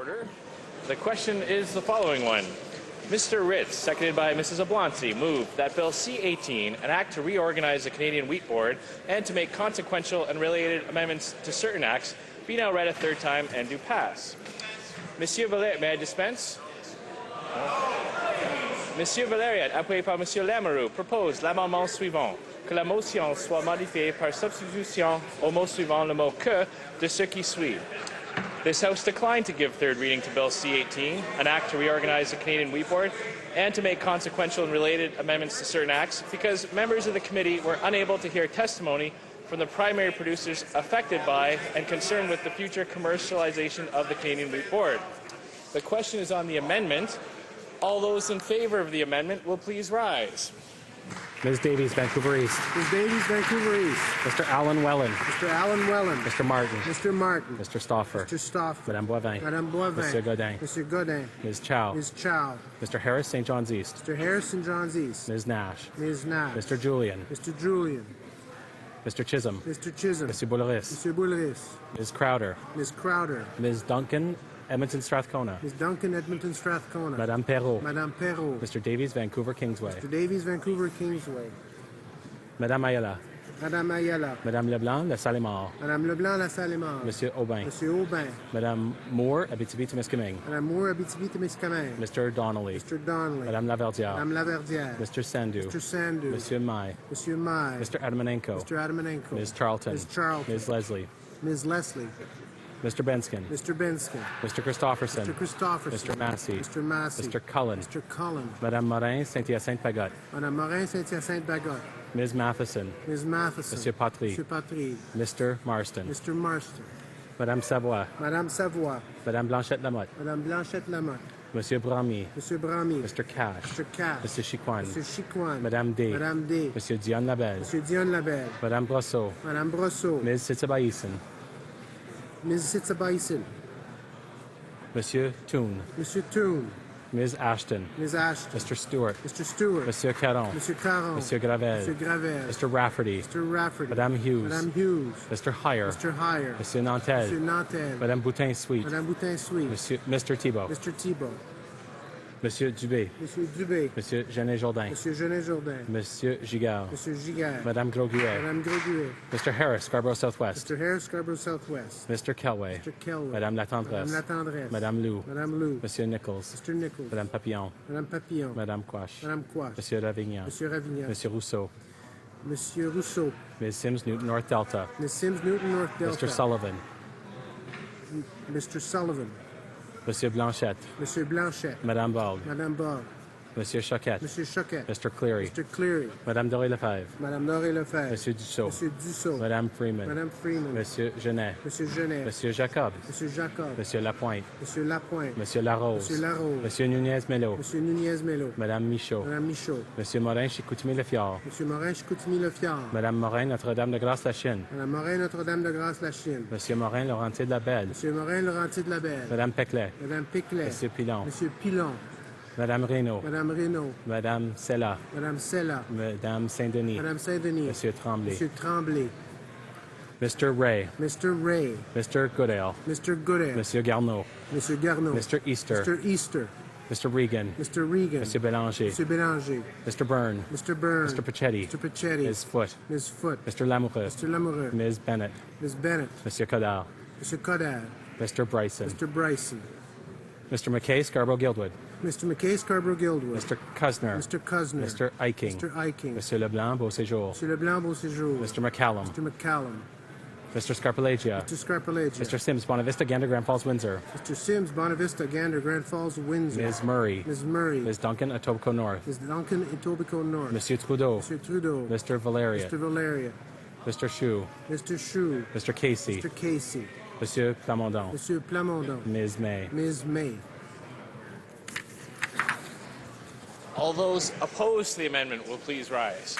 order. The question is the following one. Mr. Ritz, seconded by Mrs. Oblonsky, moved that Bill C18, an act to reorganize the Canadian Wheat Board and to make consequential and related amendments to certain acts, be now read a third time and do pass. Monsieur Valerian, may I dispense? Monsieur Valerian, appuyé par Monsieur Lamoureux, propose l'amendement suivant, que la motion soit modifiée par substitution au mot suivant le mot que de ce qui suit. This House declined to give third reading to Bill C18, an act to reorganize the Canadian Wheat Board and to make consequential and related amendments to certain acts because members of the committee were unable to hear testimony from the primary producers affected by and concerned with the future commercialization of the Canadian Wheat Board. The question is on the amendment. All those in favour of the amendment will please rise. Ms. Davies, Vancouver East. Ms. Davies, Vancouver East. Mr. Alan Wellen. Mr. Alan Wellen. Mr. Martin. Mr. Martin. Mr. Stauffer. Mr. Stauffer. Madame Boivin. Madame Boivin. Monsieur Godin. Monsieur Godin. Ms. Chow. Ms. Chow. Mr. Harris, St. John's East. Mr. Harris, St. John's East. Ms. Nash. Ms. Nash. Mr. Julian. Mr. Julian. Mr. Chisholm. Mr. Chisholm. Monsieur Boulris. Monsieur Boulris. Ms. Crowder. Ms. Crowder. Ms. Duncan, Edmonton Strathcona. Ms. Duncan, Edmonton Strathcona. Madame Perrault. Madame Perrault. Mr. Davies, Vancouver Kingsway. Mr. Davies, Vancouver Kingsway. Madame Ayala. Madame Ayala. Madame Leblanc, La Salle-et-Mort. Madame Leblanc, La Salle-et-Mort. Monsieur Aubin. Monsieur Aubin. Madame Moore, Abitibi-Témiscamingue. Madame Moore, Abitibi-Témiscamingue. Mr. Donnelly. Mr. Donnelly. Madame Laverdière. Madame Laverdière. Mr. Sandu. Mr. Sandu. Monsieur Mai. Monsieur Mai. Mr. Adamanenko. Mr. Adamanenko. Ms. Charlton. Ms. Charlton. Ms. Leslie. Ms. Leslie. Mr. Benskin. Mr. Benskin. Mr. Christopherson. Mr. Christopherson. Mr. Massey. Mr. Massey. Mr. Cullen. Mr. Cullen. Madame Morin, Saint-Hyacinthe-Bagotte. Madame Morin, Saint-Hyacinthe-Bagotte. Ms. Matheson. Ms. Matheson. Monsieur Patry. Monsieur Patry. Mr. Marston. Mr. Marston. Madame Savoie. Madame Savoie. Madame Blanchette-Lamotte. Madame Blanchette-Lamotte. Monsieur Bramy. Monsieur Bramy. Mr. Cash. Mr. Cash. Monsieur Chicoine. Monsieur Chicoine. Madame D. Madame D. Monsieur Dion Labelle. Monsieur Dion Labelle. Madame Brosseau. Madame Brosseau. Ms. Sitsabaïsen. Ms. Sitsabaïsen. Monsieur Toon. Monsieur Toon. Ms. Ashton. Ms. Ashton. Mr. Stewart. Mr. Stewart. Monsieur Caron. Monsieur Caron. Monsieur Gravel. Monsieur Gravel. Mr. Rafferty. Mr. Rafferty. Madame Hughes. Madame Hughes. Mr. Heyer. Mr. Heyer. Monsieur Nantel. Monsieur Nantel. Madame Boutin-Sweet. Madame Boutin-Sweet. Mr. Thibault. Mr. Thibault. Monsieur Dubé. Monsieur Dubé. Monsieur Genet-Jourdain. Monsieur Genet-Jourdain. Monsieur Gigard. Monsieur Gigard. Madame Groguet. Madame Groguet. Mr. Harris, Scarborough Southwest. Mr. Harris, Scarborough Southwest. Mr. Kelway. Mr. Kelway. Madame Latendresse. Madame Latendresse. Madame Lou. Madame Lou. Monsieur Nichols. Mr. Nichols. Madame Papillon. Madame Papillon. Madame Quash. Madame Quash. Monsieur Ravignan. Monsieur Ravignan. Monsieur Rousseau. Monsieur Rousseau. Ms. Sims, Newton North Delta. Ms. Sims, Newton North Delta. Mr. Sullivan. Mr. Sullivan. Monsieur Blanchette. Monsieur Blanchette. Madame Bald. Madame Ball. Monsieur Choquette. Monsieur Choquette. Mr. Cleary. Mr. Cleary. Madame Doré-Lefebvre. Madame Doré-Lefebvre. Monsieur Dussault. Monsieur Dussault. Madame Freeman. Madame Freeman. Monsieur Genet. Monsieur Genet. Monsieur Jacob. Monsieur Jacob. Monsieur Lapointe. Monsieur Lapointe. Monsieur Larose. Monsieur Larose. Monsieur Nunez-Melo. Monsieur Nunez-Melo. Madame Michaud. Madame Michaud. Monsieur Morin, Chicoutimi-Le-Fjord. Monsieur Morin, Chicoutimi-Le-Fjord. Madame Morin, Notre-Dame-de-Grâce-la-Chine. Madame Morin, Notre-Dame-de-Grâce-la-Chine. Monsieur Morin, Laurentier-de-la-Belle. Monsieur Morin, Laurentier-de-la-Belle. Madame Peclet. Madame Peclet. Monsieur Pilon. Monsieur Pilon. Madame Reynaud. Madame Reynaud. Madame Sella. Madame Sella. Madame Saint-Denis. Madame Saint-Denis. Monsieur Tremblay. Monsieur Tremblay. Mr. Ray. Mr. Ray. Mr. Goodale. Mr. Goodale. Monsieur Garneau. Monsieur Garneau. Mr. Easter. Mr. Easter. Mr. Regan. Mr. Regan. Monsieur Bélanger. Monsieur Bélanger. Mr. Byrne. Mr. Byrne. Mr. Pachetti. Mr. Pachetti. Ms. Foote. Ms. Foote. Mr. Lamoureux. Mr. Lamoureux. Ms. Bennett. Ms. Bennett. Monsieur Codard. Mr. Codard. Mr. Bryson. Mr. Bryson. Mr. McKay, Scarborough-Guildwood. Mr. McKay, Scarborough-Guildwood. Mr. Cusner. Mr. Cusner. Mr. Eiking. Mr. Eiking. Monsieur Leblanc, Beauséjour. Monsieur Leblanc, Beauséjour. Mr. McCallum. Mr. McCallum. Mr. Scarpelagia. Mr. Scarpelagia. Mr. Sims, Bonavista, Gander, Grand Falls, Windsor. Mr. Sims, Bonavista, Gander, Grand Falls, Windsor. Ms. Murray. Ms. Murray. Ms. Duncan, Etobicoke North. Ms. Duncan, Etobicoke North. Monsieur Trudeau. Monsieur Trudeau. Mr. Valeria. Mr. Valeria. Mr. Chou. Mr. Chou. Mr. Casey. Mr. Casey. Monsieur Plamondon. Monsieur Plamondon. Ms. May. Ms. May. All those opposed to the amendment will please rise.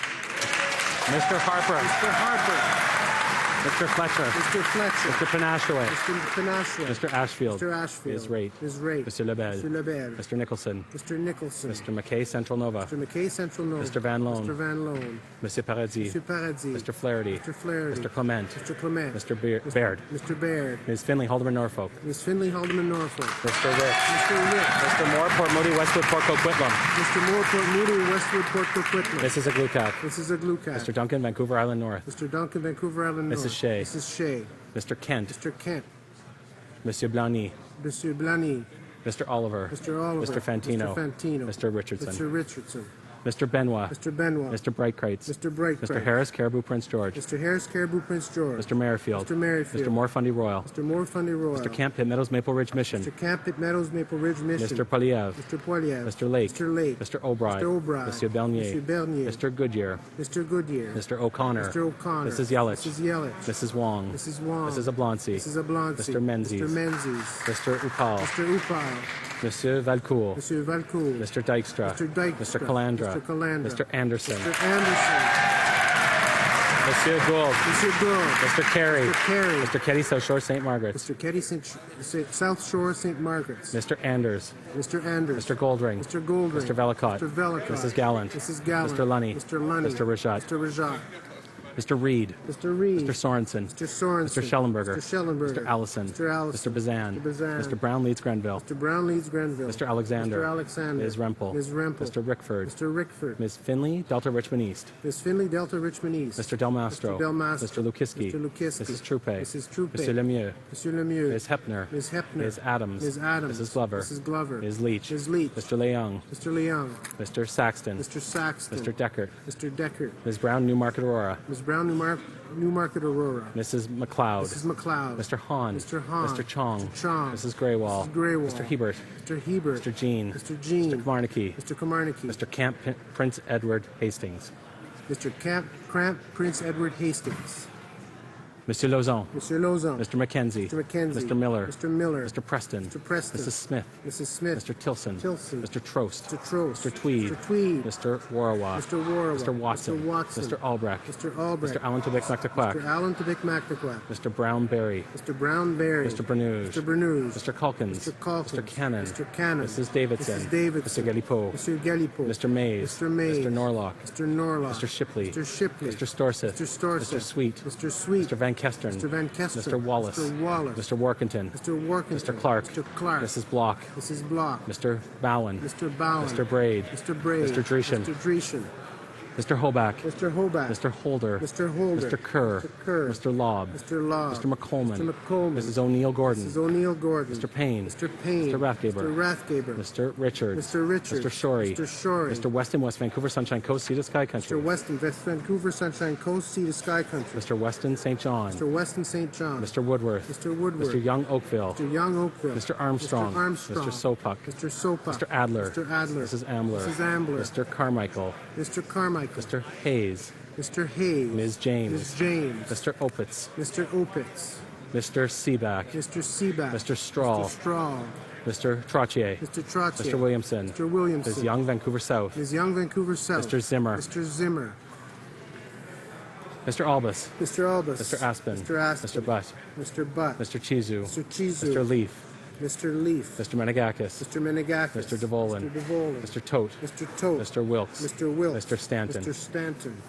Mr. Harper. Mr. Harper. Mr. Fletcher. Mr. Fletcher. Mr. Panashaway. Mr. Panashaway. Mr. Ashfield. Mr. Ashfield. Ms. Raitt. Ms. Raitt. Mr. Lebel. Mr. Lebel. Mr. Nicholson. Mr. Nicholson. Mr. McKay, Central Nova. Mr. McKay, Central Nova. Mr. Van Loan. Mr. Van Loan. Monsieur Paradis. Mr. Paradis. Mr. Flaherty. Mr. Flaherty. Mr. Clement. Mr. Clement. Mr. Baird. Mr. Baird. Ms. Finley, Haldeman, Norfolk. Ms. Finley, Haldeman, Norfolk. Mr. Rick. Mr. Rick. Mr. Moore, Port Moody, Westwood, Port Coquitlam. Mr. Moore, Port Moody, Westwood, Port Coquitlam. Mrs. Aglukat. Mrs. Aglukat. Mr. Duncan, Vancouver Island North. Mr. Duncan, Vancouver Island North. Mrs. Shea. Mrs. Shea. Mr. Kent. Mr. Kent. Monsieur Blany. Mr. Blany. Mr. Oliver. Mr. Oliver. Mr. Fantino. Mr. Fantino. Mr. Richardson. Mr. Richardson. Mr. Benoit. Mr. Benoit. Mr. Breitkreitz. Mr. Bright. Mr. Harris, Caribou, Prince George. Mr. Harris, Caribou, Prince George. Mr. Merrifield. Mr. Merrifield. Mr. Moore, Fundy Royal. Mr. Moore, Fundy Royal. Mr. Camp, Pitt Meadows, Maple Ridge Mission. Mr. Camp, Pitt Meadows, Maple Ridge Mission. Mr. Poliev. Mr. Poiliev. Mr. Lake. Mr. Lake. Mr. O'Brien. Mr. O'Brien. Monsieur Bernier. Mr. Bernier. Mr. Goodyear. Mr. Goodyear. Mr. O'Connor. Mr. O'Connor. Mrs. Yelich. Mrs. Yelich. Mrs. Wong. Mrs. Wong. Mrs. Oblonsky. Mrs. Oblonsky. Mr. Menzies. Mr. Menzies. Mr. Upal. Mr. Upal. Monsieur Valcourt. Mr. Valcourt. Mr. Dykstra. Mr. Dykstra. Mr. Calandra. Mr. Calandra. Mr. Anderson. Mr. Anderson. Monsieur Gould. Mr. Gould. Mr. Carey. Mr. Carey. Mr. Keddy, South Shore, St. Margaret's. Mr. Keddy, South Shore, St. Margaret's. Mr. Anders. Mr. Anders. Mr. Goldring. Mr. Goldring. Mr. Velicott. Mr. Velicott. Mrs. Gallant. Mrs. Gallant. Mr. Lunny. Mr. Lunny. Mr. Rajat. Mr. Rajat. Mr. Reed. Mr. Reed. Mr. Sorensen. Mr. Sorensen. Mr. Schellenberger. Mr. Schellenberger. Mr. Allison. Mr. Allison. Mr. Bazan. Mr. Bazan. Mr. Brown, Leeds, Grenville. Mr. Brown, Leeds, Grenville. Mr. Alexander. Mr. Alexander. Ms. Rempel. Ms. Rempel. Mr. Rickford. Mr. Rickford. Ms. Finley, Delta Richmond East. Ms. Finley, Delta Richmond East. Mr. Del Mastro. Mr. Del Mastro. Mr. Lukiski. Mr. Lukiski. Mrs. Troupe. Mrs. Troupe. Mr. Lemieux. Mr. Lemieux. Ms. Hepner. Ms. Hepner. Ms. Adams. Ms. Adams. Mrs. Glover. Mrs. Glover. Ms. Leach. Ms. Leach. Mr. Leung. Mr. Leung. Mr. Saxton. Mr. Saxton. Mr. Deckert. Mr. Deckert. Ms. Brown, Newmarket, Aurora. Ms. Brown, Newmarket, Aurora. Mrs. McLeod. Mrs. McLeod. Mr. Hahn. Mr. Hahn. Mr. Chong. Mr. Chong. Mrs. Graywall. Mrs. Graywall. Mr. Hebert. Mr. Hebert. Mr. Jean. Mr. Jean. Mr. Kamarnicki. Mr. Kamarnicki. Mr. Camp, Prince Edward Hastings. Mr. Cramp, Prince Edward Hastings. Monsieur Lauzon. Mr. Lauzon. Mr. Mackenzie. Mr. Mackenzie. Mr. Miller. Mr. Miller. Mr. Preston. Mr. Preston. Mrs. Smith. Mrs. Smith. Mr. Tilson. Tilson. Mr. Trost. Mr. Trost. Mr. Tweed. Mr. Tweed. Mr. Warawa. Mr. Warawa. Mr. Watson. Mr. Watson. Mr. Albrecht. Mr. Albrecht. Mr. Allen Tubic Mactaquac. Mr. Allen Tubic Mactaquac. Mr. Brown Berry. Mr. Brown Berry. Mr. Berneuse. Mr. Berneuse. Mr. Calkins. Mr. Calkins. Mr. Cannon. Mr. Cannon. Mrs. Davidson. Mrs. Davidson. Mr. Galipeau. Mr. Galipeau. Mr. Mays. Mr. Mays. Mr. Norlock. Mr. Norlock. Mr. Shipley. Mr. Shipley. Mr. Storseth. Mr. Storseth. Mr. Sweet. Mr. Sweet. Mr. Van Kestern. Mr. Van Kestern. Mr. Wallace. Mr. Wallace. Mr. Workington. Mr. Workington. Mr. Clark. Mr. Clark. Mrs. Block. Mrs. Block. Mr. Bowen. Mr. Bowen. Mr. Braid. Mr. Braid. Mr. Dreeshen. Mr. Dreeshen. Mr. Hoback. Mr. Hoback. Mr. Holder. Mr. Holder. Mr. Kerr. Mr. Kerr. Mr. Lobb. Mr. Lobb. Mr. McColeman. Mr. McColeman. Mrs. O'Neill Gordon. Mrs. O'Neill Gordon. Mr. Payne. Mr. Payne. Mr. Rathgaber. Mr. Rathgaber. Mr. Richards. Mr. Richards. Mr. Shorey. Mr. Shorey. Mr. Weston, West Vancouver, Sunshine Coast, Sea to Sky Mr. Country. Weston, West Vancouver, Sunshine Coast, Sea to Sky Country. Mr. Weston, St. John. Mr. Weston, St. John. Mr. Woodworth. Mr. Woodward. Mr. Young Oakville. Mr. Young Oakville. Mr. Armstrong. Mr. Armstrong. Mr. Sopuck. Mr. Sopuck. Mr. Adler. Mr. Adler. Mrs. Ambler. Mrs. Ambler. Mr. Carmichael. Mr. Carmichael. Mr. Hayes. Mr. Hayes. Ms. James. Ms. James. Mr. Opitz. Mr. Opitz. Mr. Seaback. Mr. Seaback. Mr. Straw. Mr. Straw. Mr. Trottier. Mr. Trottier. Mr. Williamson. Mr. Williamson. Ms. Young, Vancouver South. Ms. Young, Vancouver South. Mr. Zimmer. Mr. Zimmer. Mr. Albus. Mr. Albus. Mr. Aspen. Mr. Aspen. Mr. Butt. Mr. Butt. Mr. Chizu. Mr. Chizu. Mr. Leaf. Mr. Leaf. Mr. Menegakis. Mr. Menegakis. Mr. Devolin. Mr. Devolin. Mr. Tote. Mr. Tote. Mr. Wilkes. Mr. Wilkes. Mr. Stanton. Mr. Stanton.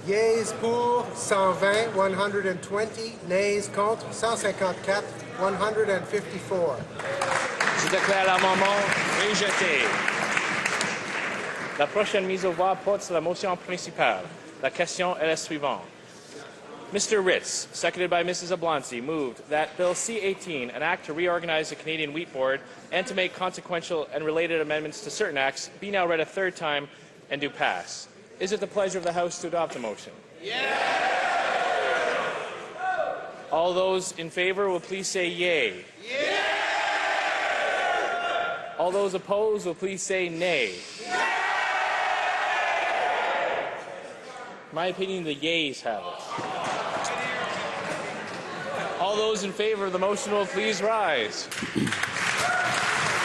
Yeas pour 120, 120. Nays contre 154, 154. Je déclare l'amendement rejeté. La prochaine mise au voix porte sur la motion principale. La question est la suivante. Mr. Ritz, seconded by Mrs. Oblonsky, moved that Bill C18, an act to reorganize the Canadian Wheat Board and to make consequential and related amendments to certain acts, be now read a third time and do pass. Is it the pleasure of the House to adopt the motion? Yes! All those in favor will please say yay. Yay! All those opposed will please say nay. In my opinion, the yeas have it. All those in favor of the motion will please rise.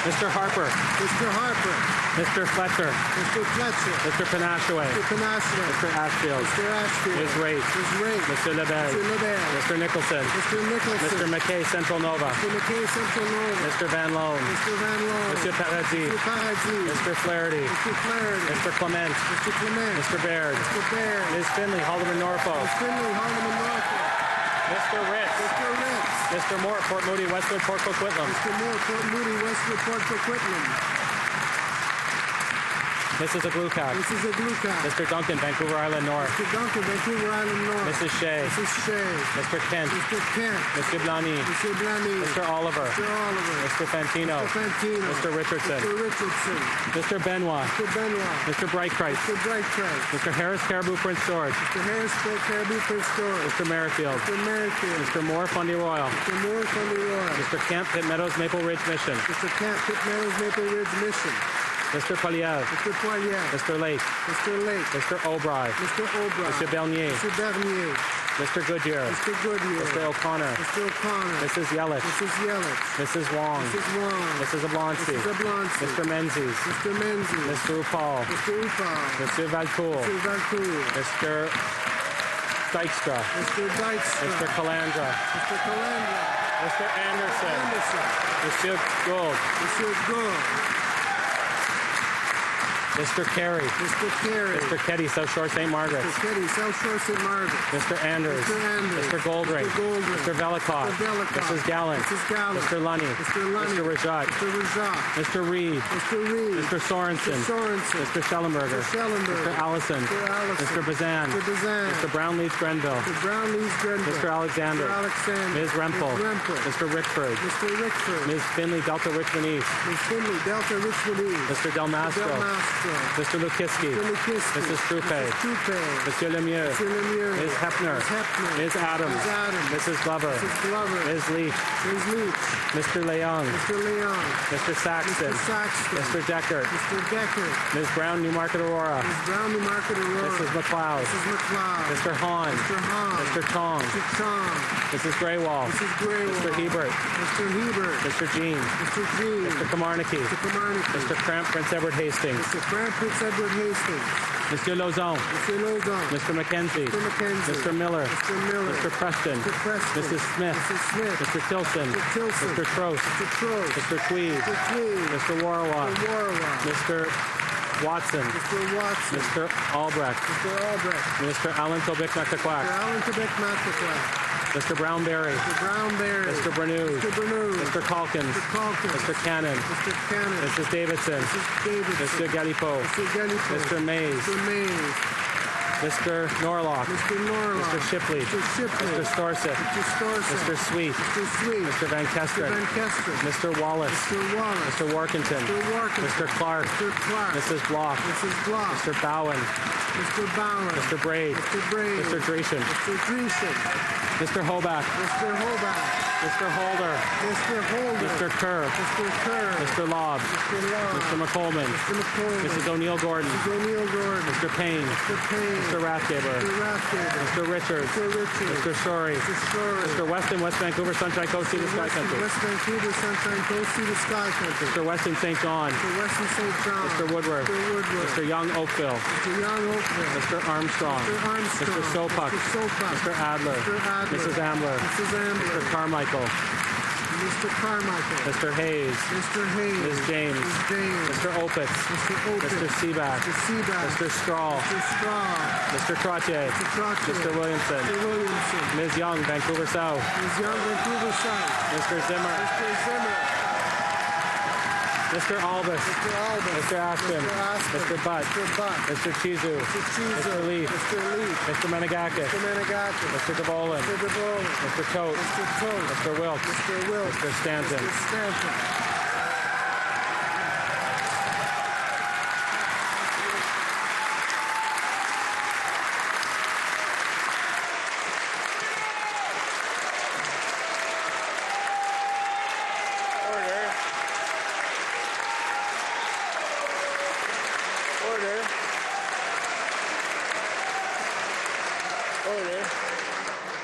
Mr. Harper. Mr. Harper. Mr. Fletcher. Mr. Fletcher. Mr. Panashaway. Mr. Panashaway. Mr. Ashfield. Mr. Ashfield. Ms. Raitt. Ms. Raitt. Mr. Lebel. Mr. Lebel. Mr. Nicholson. Mr. Nicholson. Mr. McKay, Central Nova. Mr. McKay, Central Nova. Mr. Van Loan. Mr. Van Loan. Mr. Paradis. Mr. Paradis. Mr. Flaherty. Mr. Flaherty. Mr. Clement. Mr. Clement. Mr. Baird. Mr. Baird. Ms. Finley, Haldeman Norfolk. Ms. Finley, Hardeman Norfolk. Mr. Ritz. Mr. Ritz. Mr. Moore, Port Moody, Westwood, Port Coquitlam. Mr. Moore, Port Moody, Westwood, Port Coquitlam. Mrs. Aglukat. Mrs. Aglukat. Mr. Duncan, Vancouver Island North. Mr. Duncan, Vancouver Island North. Mrs. Shea. Mrs. Shea. Mr. Kent. Mr. Kent. Mr. Blani. Mr. Blaney. Mr. Oliver. Mr. Oliver. Mr. Fantino. Mr. Fantino. Mr. Richardson. Mr. Richardson. Mr. Benoit. Mr. Benoit. Mr. Brightchrist. Mr. Brightchrist. Mr. Harris Caribou Prince George. Mr. Harris, Caribou, Prince George. Mr. Merrifield. Mr. Merrifield. Mr. Moore, Fundy Royal. Mr. Moore, Fundy Royal. Mr. Camp, Pitt Meadows, Maple Ridge Mission. Mr. Camp, Pitt Meadows, Maple Ridge Mission. Mr. Poliev. Mr. Poirier. Mr. Lake. Mr. Lake. Mr. O'Bry. Mr. O'Brien. Mr. Bernier. Mr. Bernier. Mr. Goodyear. Mr. Goodyear. Mr. O'Connor. Mr. O'Connor. Mrs. Yelich. Mrs. Yelich. Mrs. Wong. Mrs. Wong. Mrs. Oblonsky. Mrs. Oblonsky. Mr. Menzies. Mr. Menzies. Mr. Upal. Mr. Upal. Mr. Valcourt. Mr. Valcourt. Mr. Dykstra. Mr. Dykstra. Mr. Calandra. Mr. Calandra. Mr. Anderson. Anderson. Mr. Gould. Mr. Gould. Mr. Carey. Mr. Carey. Mr. Keddy, South Shore, St. Margaret. Mr. Keddy, South Shore, St. Margaret. Mr. Anders. Mr. Anders. Mr. Goldring. Mr. Goldring. Mr. Velikov. Mr. Velikov. Mrs. Gallant. Mrs. Gallant. Mr. Lunny. Mr. Lunny. Mr. Rajat. Mr. Rajat. Mr. Reed. Mr. Reed. Mr. Sorensen. Mr. Sorensen. Mr. Schellenberger. Mr. Schellenberger. Mr. Allison. Mr. Allison. Mr. Bazan. Mr. Bazan. Mr. Brownleaf Grenville. Mr. Brownlees Grenville. Mr. Alexander. Mr. Alexander. Ms. Rempel. Ms. Rempel. Mr. Rickford. Mr. Rickford. Ms. Finley, Delta Richmond East. Ms. Finley, Delta Richmond East. Mr. Del Mastro. Del Mastro. Mr. Lukiski. Mr. Lukiski. Mrs. Troupe. Mrs. Troupe. Mr. Lemieux. Mr. Lemieux. Ms. Hepner. Ms. Hepner. Ms. Adams. Ms. Adams. Mrs. Glover. Mrs. Glover. Ms. Leach. Ms. Leach. Mr. Leung. Mr. Leon. Mr. Saxton. Mr. Saxton. Mr. Deckert. Mr. Decker. Ms. Brown, Newmarket Aurora. Ms. Brown, Newmarket Aurora. Mrs. McLeod. Mrs. McLeod. Mr. Hahn. Mr. Hahn. Mr. Tong. Mr. Chong. Mrs. Graywall. Mrs. Graywall. Mr. Hebert. Mr. Hebert. Mr. Jean. Mr. Jean. Mr. Kamarnicki. Mr. Kamarnicki. Mr. Cramp, Prince Edward Hastings. Mr. Frank Prince Edward Hastings. Mr. Lozon. Mr. Lozon. Mr. McKenzie. Mr. McKenzie. Mr. Miller. Mr. Miller. Mr. Preston. Mr. Preston. Mrs. Smith. Mrs. Smith. Mr. Tilson. Mr. Tilson. Mr. Trost. Mr. Trost. Mr. Tweed. Mr. Tweed. Mr. Warwa. Mr. Warwa. Mr. Watson. Mr. Watson. Mr. Albrecht. Mr. Albrecht. Mr. Alan Tobik Mr. Nakakwak. Alan Quebec Masterclass. Mr. Brownberry. Mr. Brownberry. Mr. Bernews. Mr. Bernews. Mr. Calkins. Mr. Calkins. Mr. Cannon. Mr. Cannon. Mrs. Davidson. Mrs. Davidson. Mr. Galipo. Mr. Galipo. Mr. Mays. Mr. Mays. Mr. Norlock. Mr. Norlock. Mr. Shipley. Mr. Shipley. Mr. Storsett. Mr. Storsett. Mr. Sweet. Mr. Sweet. Mr. Van Mr. Kesteren. Van Kester. Mr. Wallace. Mr. Wallace. Mr. Workington. Mr. Warkington. Mr. Clark. Mr. Clark. Mrs. Block. Mrs. Block. Mr. Bowen. Mr. Bowen. Mr. Braid. Mr. Braid. Mr. Dreeshen. Mr. Dreeshen. Mr. Hoback. Mr. Hobart. Mr. Holder. Mr. Holder. Mr. Kerr. Mr. Kerr. Mr. Lobb. Mr. Love. Mr. McColman. Mr. McCollum. Mrs. O'Neill Gordon. Mrs. O'Neill Gordon. Mr. Payne. Mr. Payne. Mr. Rathgaber. Mr. Rathgaber. Mr. Richards. Mr. Richards. Mr. Shorey. Mr. Shorey. Mr. Weston, West Vancouver, Sunshine Coast, Sea to Sky Country. West Vancouver, Sunshine Coast, Sea to Sky Country. Mr. Weston, St. John. Mr. Weston St. John. Mr. Woodworth. Mr. Woodworth. Mr. Young Oakville. Mr. Young Oakville. Mr. Armstrong. Mr. Armstrong. Mr. Sopak. Mr. Sopak. Mr. Adler. Mr. Adler. Mrs. Ambler. Mrs. Ambler. Mr. Carmichael. Mr. Carmichael. Mr. Hayes. Mr. Hayes. Ms. James. Ms. James. Mr. Opitz. Mr. Opitz. Mr. Seaback. Mr. Seaback. Mr. Straw. Mr. Straw. Mr. Trottier. Mr. Trottier. Mr. Williamson. Mr. Williamson. Ms. Young, Vancouver South. Ms. Young, Vancouver South. Mr. Zimmer. Mr. Zimmer. Mr. Albus. Mr. Albus. Mr. Aspen. Mr. Aspen. Mr. Butt. Mr. Butt. Mr. Chizu. Mr. Chizo. Mr. Leaf. Mr. Leaf. Mr. Menegakis. Mr. Menegakis. Mr. DeBolin. Mr. DeBolan. Mr. Tote. Mr. Tote. Mr. Wilkes. Mr. Wilkes. Mr. Stanton. Mr. Stanton.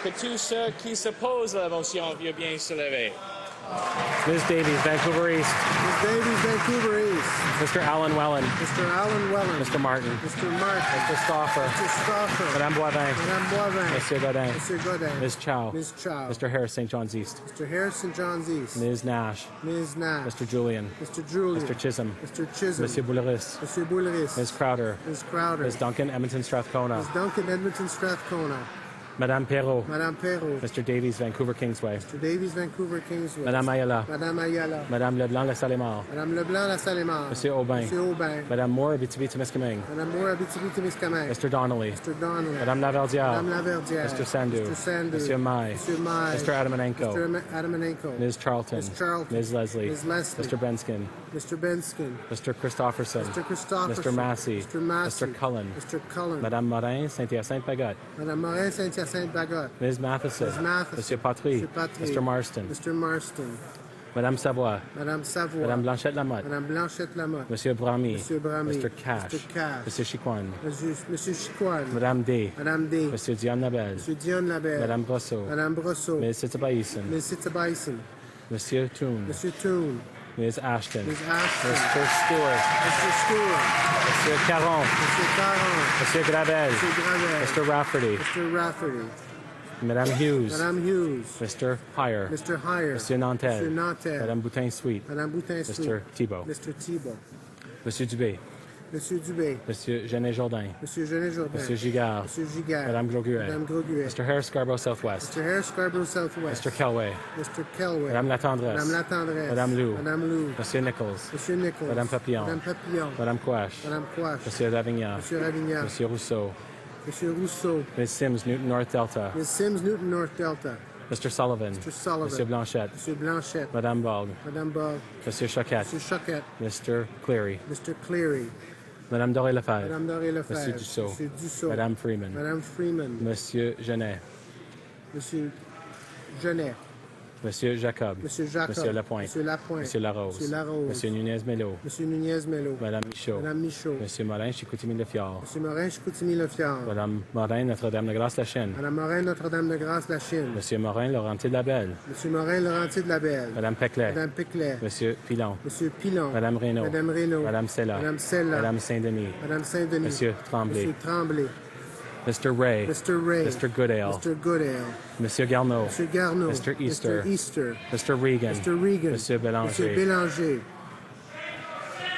Que tous ceux qui s'opposent à la motion veuillent bien se lever. Ms. Davies, Vancouver East. Ms. Davies, Vancouver East. Mr. Alan Wellen. Mr. Alan Wellen. Mr. Martin. Mr. Martin. Mr. Stauffer. Mr. Stauffer. Madame Boivin. Madame Boivin. Monsieur Godin. Monsieur Godin. Ms. Chow. Ms. Chow. Mr. Harris, St. John's East. Mr. Harris, St. John's East. Ms. Nash. Ms. Nash. Mr. Julian. Mr. Julian. Mr. Chisholm. Mr. Chisholm. Monsieur Bouleris. Monsieur Bouleris. Ms. Crowder. Ms. Crowder. Ms. Duncan, Edmonton Strathcona. Ms. Duncan, Edmonton Strathcona. Madame Perrault. Madame Perrault. Mr. Davies, Vancouver Kingsway. Mr. Davies, Vancouver Kingsway. Madame Ayala. Madame Ayala. Madame Leblanc, La Salle-Mare. Madame Leblanc, La Salle-Mare. Monsieur Aubin. Monsieur Aubin. Madame Moore, Abitibi-Témiscamingue. Madame Moore, Abitibi-Témiscamingue. Mr. Donnelly. Mr. Donnelly. Madame Laverdière. Madame Laverdière. Mr. Sandu. Mr. Sandu. Monsieur Mai. Monsieur Mai. Mr. Adamanenko. Mr. Adamanenko. Ms. Charlton. Ms. Charlton. Ms. Leslie. Ms. Leslie. Mr. Benskin. Mr. Benskin. Mr. Christopherson. Mr. Christopherson. Mr. Massey. Mr. Massey. Mr. Cullen. Mr. Cullen. Madame Morin, Saint-Hyacinthe-Bagotte. Madame Morin, Saint-Hyacinthe-Bagotte. Ms. Matheson. Ms. Matheson. Monsieur Patry. Monsieur Patry. Mr. Marston. Mr. Marston. Madame Savoie. Madame Savoie. Madame Blanchette-Lamotte. Madame Blanchette-Lamotte. Monsieur Bramy. Monsieur Bramy. Mr. Cash. Mr. Cash. Monsieur Chicoine. Monsieur Chicoine. Madame D. Madame D. Monsieur Dion Labelle. Monsieur Dion Labelle. Madame Brosseau. Madame Brosseau. Ms. Sitzabaïsen. Ms. Sitzabaïsen. Monsieur Toon. Monsieur Toon. Ms. Ashton. Ms. Ashton. Mr. Stewart. Mr. Stewart. Monsieur Caron. Monsieur Caron. Monsieur Gravel. Monsieur Gravel. Mr. Rafferty. Mr. Rafferty. Madame Hughes. Madame Hughes. Mr. Heyer. Mr. Heyer. Monsieur Nantel. Monsieur Nantel. Madame Boutin-Sweet. Madame Boutin-Sweet. Mr. Thibault. Mr. Thibault. Monsieur Dubé. Monsieur Dubé. Monsieur Genet-Jourdain. Monsieur Genet-Jourdain. Monsieur Gigard. Monsieur Gigard. Madame Groguet. Madame Groguet. Mr. Harris Scarborough Southwest. Mr. Harris Scarborough Southwest. Mr. Kelway. Mr. Kelway. Madame Latendresse. Madame Latendresse. Madame Lou. Madame Lou. Monsieur Nichols. Monsieur Nichols. Madame Papillon. Madame Papillon. Madame Quash. Madame Quash. Monsieur Ravignan. Monsieur Ravignan. Monsieur Rousseau. Monsieur Rousseau. Ms. Sims, Newton North Delta. Ms. Sims, Newton North Delta. Mr. Sullivan. Mr. Sullivan. Monsieur Blanchette. Monsieur Blanchette. Madame Bog. Madame Bog. Monsieur Choquette. Monsieur Choquette. Mr. Cleary. Mr. Cleary. Madame Doré-Lefebvre. Madame Doré-Lefebvre. Monsieur Dussault. Monsieur Dussault. Madame Freeman. Madame Freeman. Monsieur Genet. Monsieur Genet. Monsieur Jacob. Monsieur Jacob. Monsieur Lapointe. Monsieur Lapointe. Monsieur Larose. Monsieur Larose. Monsieur Nunez-Melo. Monsieur Nunez-Melo. Madame Michaud. Madame Michaud. Monsieur Morin, Chicoutimi-Le-Fjord. Monsieur Morin, Chicoutimi-Le-Fjord. Madame Morin, Notre-Dame-de-Grâce-la-Chine. Madame Morin, Notre-Dame-de-Grâce-la-Chine. Monsieur Morin, Laurentier-de-la-Belle. Monsieur Morin, Laurentier de la Belle. Madame Peclet. Madame Peclet. Monsieur Pilon. Monsieur Pilon. Madame Reynaud. Madame Reynaud. Madame Sella. Madame Sella. Madame Saint-Denis. Madame Saint-Denis. Monsieur Tremblay. Monsieur Tremblay. Mr. Ray. Mr. Ray. Mr. Goodale. Mr. Goodale. Monsieur Garneau. Monsieur Garneau. Mr. Easter. Mr. Easter. Mr. Regan. Mr. Regan. Monsieur Bélanger. Monsieur Bélanger.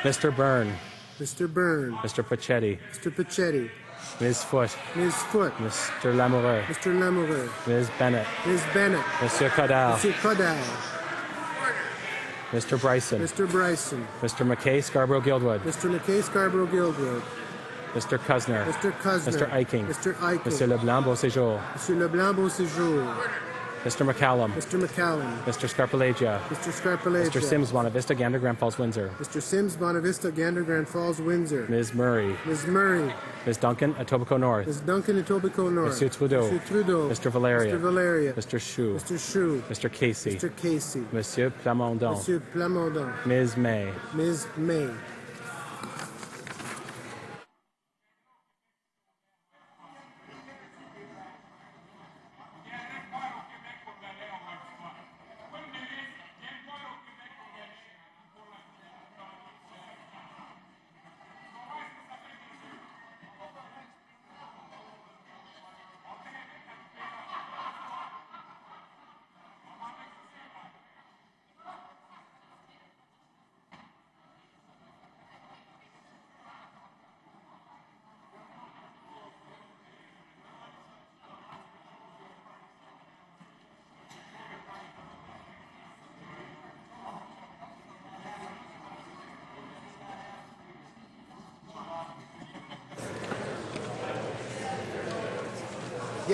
Mr. Byrne. Mr. Byrne. Mr. Pachetti. Mr. Pachetti. Ms. Foote. Ms. Foote. Mr. Lamoureux. Mr. Lamoureux. Ms. Bennett. Ms. Bennett. Monsieur Codal. Monsieur Codal. Mr. Bryson. Mr. Bryson. Mr. McKay, Scarborough Guildwood. Mr. McKay, Scarborough Guildwood. Mr. Cusner. Mr. Cusner. Mr. Eiking. Mr. Eiking. Monsieur Leblanc, Beauséjour. Monsieur Leblanc, Beauséjour. Mr. McCallum. Mr. McCallum. Mr. Scarpalagia. Mr. Scarpalagia. Mr. Sims, Bonavista, Gander, Grand Falls, Windsor. Mr. Sims, Bonavista, Gander, Grand Falls, Windsor. Ms. Murray. Ms. Murray. Ms. Duncan, Etobicoke North. Ms. Duncan, Etobicoke North. Monsieur Trudeau. Monsieur Trudeau. Mr. Valeria. Mr. Valeria. Mr. Chou. Mr. Chou. Mr. Casey. Mr. Casey. Monsieur Plamondon. Monsieur Plamondon. Ms. May. Ms. May.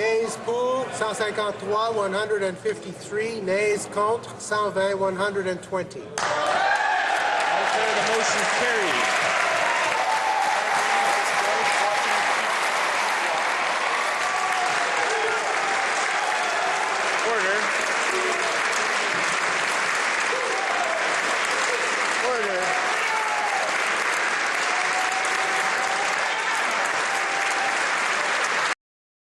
Yeas pour 153, 153. Nays contre 120, 120. I declare the motion carried. Order. Order.